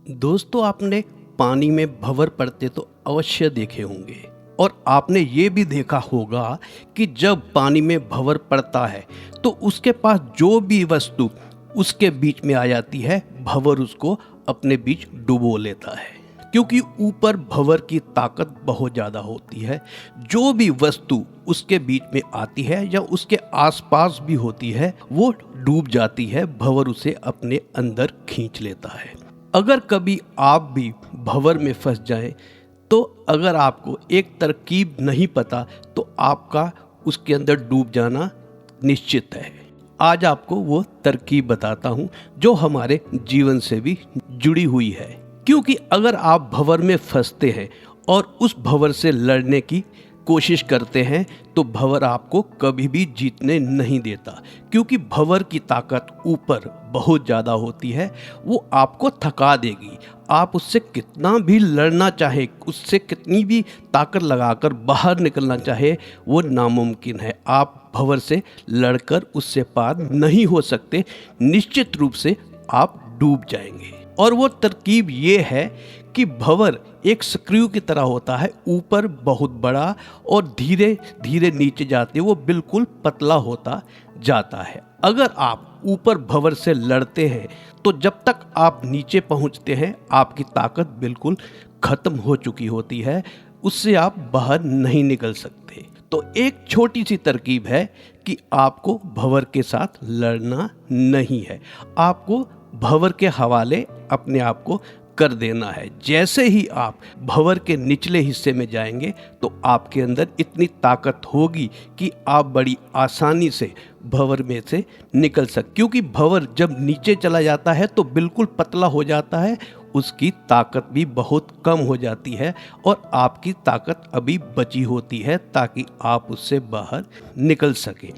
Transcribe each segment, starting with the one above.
दोस्तों, आपने पानी में भंवर पड़ते तो अवश्य देखे होंगे और आपने ये भी देखा होगा कि जब पानी में भंवर पड़ता है तो उसके पास जो भी वस्तु उसके बीच में आ जाती है, भंवर उसको अपने बीच डुबो लेता है। क्योंकि ऊपर भंवर की ताकत बहुत ज़्यादा होती है। जो भी वस्तु उसके बीच में आती है या उसके आसपास भी होती है, वो डूब जाती है, भंवर उसे अपने अंदर खींच लेता है। अगर कभी आप भी भंवर में फंस जाएं, तो अगर आपको एक तरकीब नहीं पता तो आपका उसके अंदर डूब जाना निश्चित है। आज आपको वो तरकीब बताता हूँ जो हमारे जीवन से भी जुड़ी हुई है। क्योंकि अगर आप भंवर में फंसते हैं और उस भंवर से लड़ने की कोशिश करते हैं तो भंवर आपको कभी भी जीतने नहीं देता। क्योंकि भंवर की ताकत ऊपर बहुत ज़्यादा होती है, वो आपको थका देगी। आप उससे कितना भी लड़ना चाहे, उससे कितनी भी ताकत लगाकर बाहर निकलना चाहे, वो नामुमकिन है। आप भंवर से लड़कर उससे पार नहीं हो सकते। निश्चित रूप से आप डूब जाएंगे। और वो तरकीब ये है कि भंवर एक स्क्रू की तरह होता है, ऊपर बहुत बड़ा और धीरे धीरे नीचे जाते वो बिल्कुल पतला होता जाता है। अगर आप ऊपर भंवर से लड़ते हैं तो जब तक आप नीचे पहुंचते हैं आपकी ताकत बिल्कुल खत्म हो चुकी होती है, उससे आप बाहर नहीं निकल सकते। तो एक छोटी सी तरकीब है कि आपको भंवर के साथ लड़ना नहीं है, आपको भंवर के हवाले अपने आप को कर देना है। जैसे ही आप भंवर के निचले हिस्से में जाएंगे तो आपके अंदर इतनी ताकत होगी कि आप बड़ी आसानी से भंवर में से निकल सकते। क्योंकि भंवर जब नीचे चला जाता है तो बिल्कुल पतला हो जाता है, उसकी ताकत भी बहुत कम हो जाती है और आपकी ताकत अभी बची होती है ताकि आप उससे बाहर निकल सकें।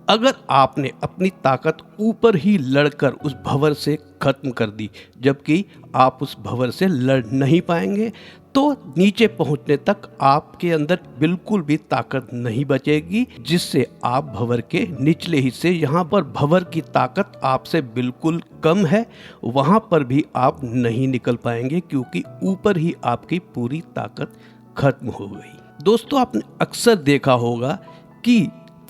अगर आपने अपनी ताकत ऊपर ही लड़कर उस भंवर से ख़त्म कर दी, जबकि आप उस भंवर से लड़ नहीं पाएंगे, तो नीचे पहुंचने तक आपके अंदर बिल्कुल भी ताकत नहीं बचेगी, जिससे आप भंवर के निचले हिस्से, यहाँ पर भंवर की ताकत आपसे बिल्कुल कम है, वहाँ पर भी आप नहीं निकल पाएंगे क्योंकि ऊपर ही आपकी पूरी ताकत खत्म हो गई। दोस्तों, आपने अक्सर देखा होगा कि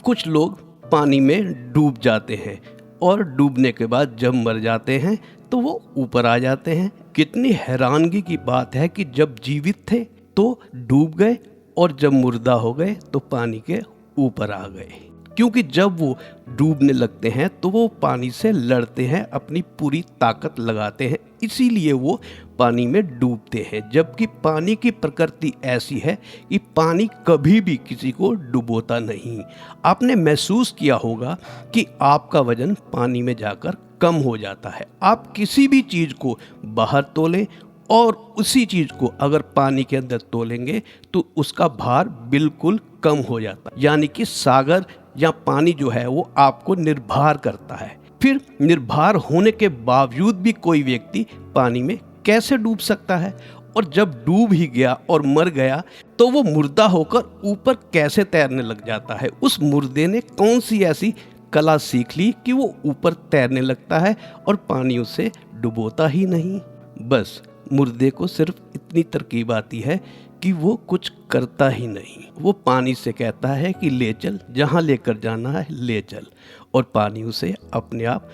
कुछ लोग पानी में डूब जाते हैं और डूबने के बाद जब मर जाते हैं तो वो ऊपर आ जाते हैं। कितनी हैरानगी की बात है कि जब जीवित थे तो डूब गए और जब मुर्दा हो गए तो पानी के ऊपर आ गए। क्योंकि जब वो डूबने लगते हैं तो वो पानी से लड़ते हैं, अपनी पूरी ताकत लगाते हैं, इसीलिए वो पानी में डूबते हैं। जबकि पानी की प्रकृति ऐसी है कि पानी कभी भी किसी को डुबोता नहीं। आपने महसूस किया होगा कि आपका वजन पानी में जाकर कम हो जाता है। आप किसी भी चीज़ को बाहर तोलें और उसी चीज़ को अगर पानी के अंदर तोलेंगे तो उसका भार बिल्कुल कम हो जाता है। यानी कि सागर या पानी जो है वो आपको निर्भर करता है। फिर निर्भर होने के बावजूद भी कोई व्यक्ति पानी में कैसे डूब सकता है? और जब डूब ही गया और मर गया तो वो मुर्दा होकर ऊपर कैसे तैरने लग जाता है? उस मुर्दे ने कौन सी ऐसी कला सीख ली कि वो ऊपर तैरने लगता है और पानी उसे डुबोता ही नहीं? बस मुर्दे को सिर्फ इतनी तरकीब आती है कि वो कुछ करता ही नहीं। वो पानी से कहता है कि ले चल, जहाँ लेकर जाना है ले चल, और पानी उसे अपने आप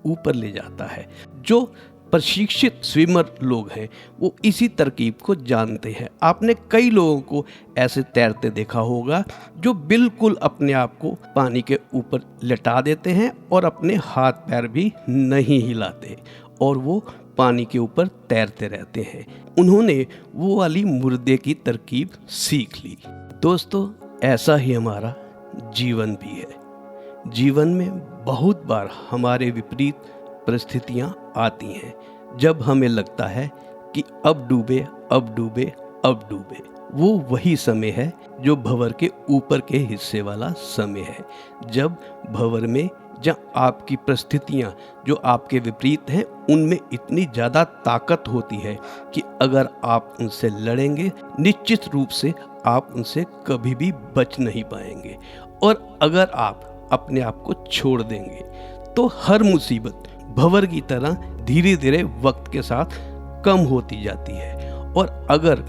ऊपर ले जाता है। जो प्रशिक्षित स्विमर लोग हैं वो इसी तरकीब को जानते हैं। आपने कई लोगों को ऐसे तैरते देखा होगा जो बिल्कुल अपने आप को पानी के ऊपर लेटा देते हैं और अपने हाथ पैर भी नहीं हिलाते और वो पानी के ऊपर तैरते रहते हैं। उन्होंने वो वाली मुर्दे की तरकीब सीख ली। दोस्तों, ऐसा ही हमारा जीवन भी है। जीवन में बहुत बार हमारे विपरीत परिस्थितियाँ आती हैं जब हमें लगता है कि अब डूबे अब डूबे अब डूबे। वो वही समय है जो भंवर के ऊपर के हिस्से वाला समय है, जब भंवर में जब आपकी परिस्थितियाँ जो आपके विपरीत हैं उनमें इतनी ज़्यादा ताकत होती है कि अगर आप उनसे लड़ेंगे निश्चित रूप से आप उनसे कभी भी बच नहीं पाएंगे। और अगर आप अपने आप को छोड़ देंगे तो हर मुसीबत भंवर की तरह धीरे धीरे वक्त के साथ कम होती जाती है। और अगर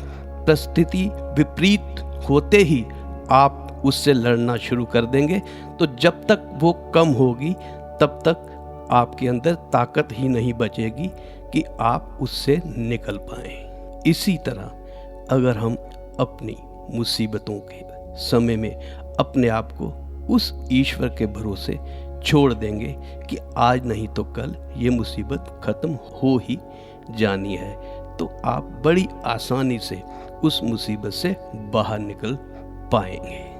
परिस्थिति विपरीत होते ही आप उससे लड़ना शुरू कर देंगे तो जब तक वो कम होगी तब तक आपके अंदर ताकत ही नहीं बचेगी कि आप उससे निकल पाएं। इसी तरह अगर हम अपनी मुसीबतों के समय में अपने आप को उस ईश्वर के भरोसे छोड़ देंगे कि आज नहीं तो कल ये मुसीबत ख़त्म हो ही जानी है, तो आप बड़ी आसानी से उस मुसीबत से बाहर निकल पाएंगे।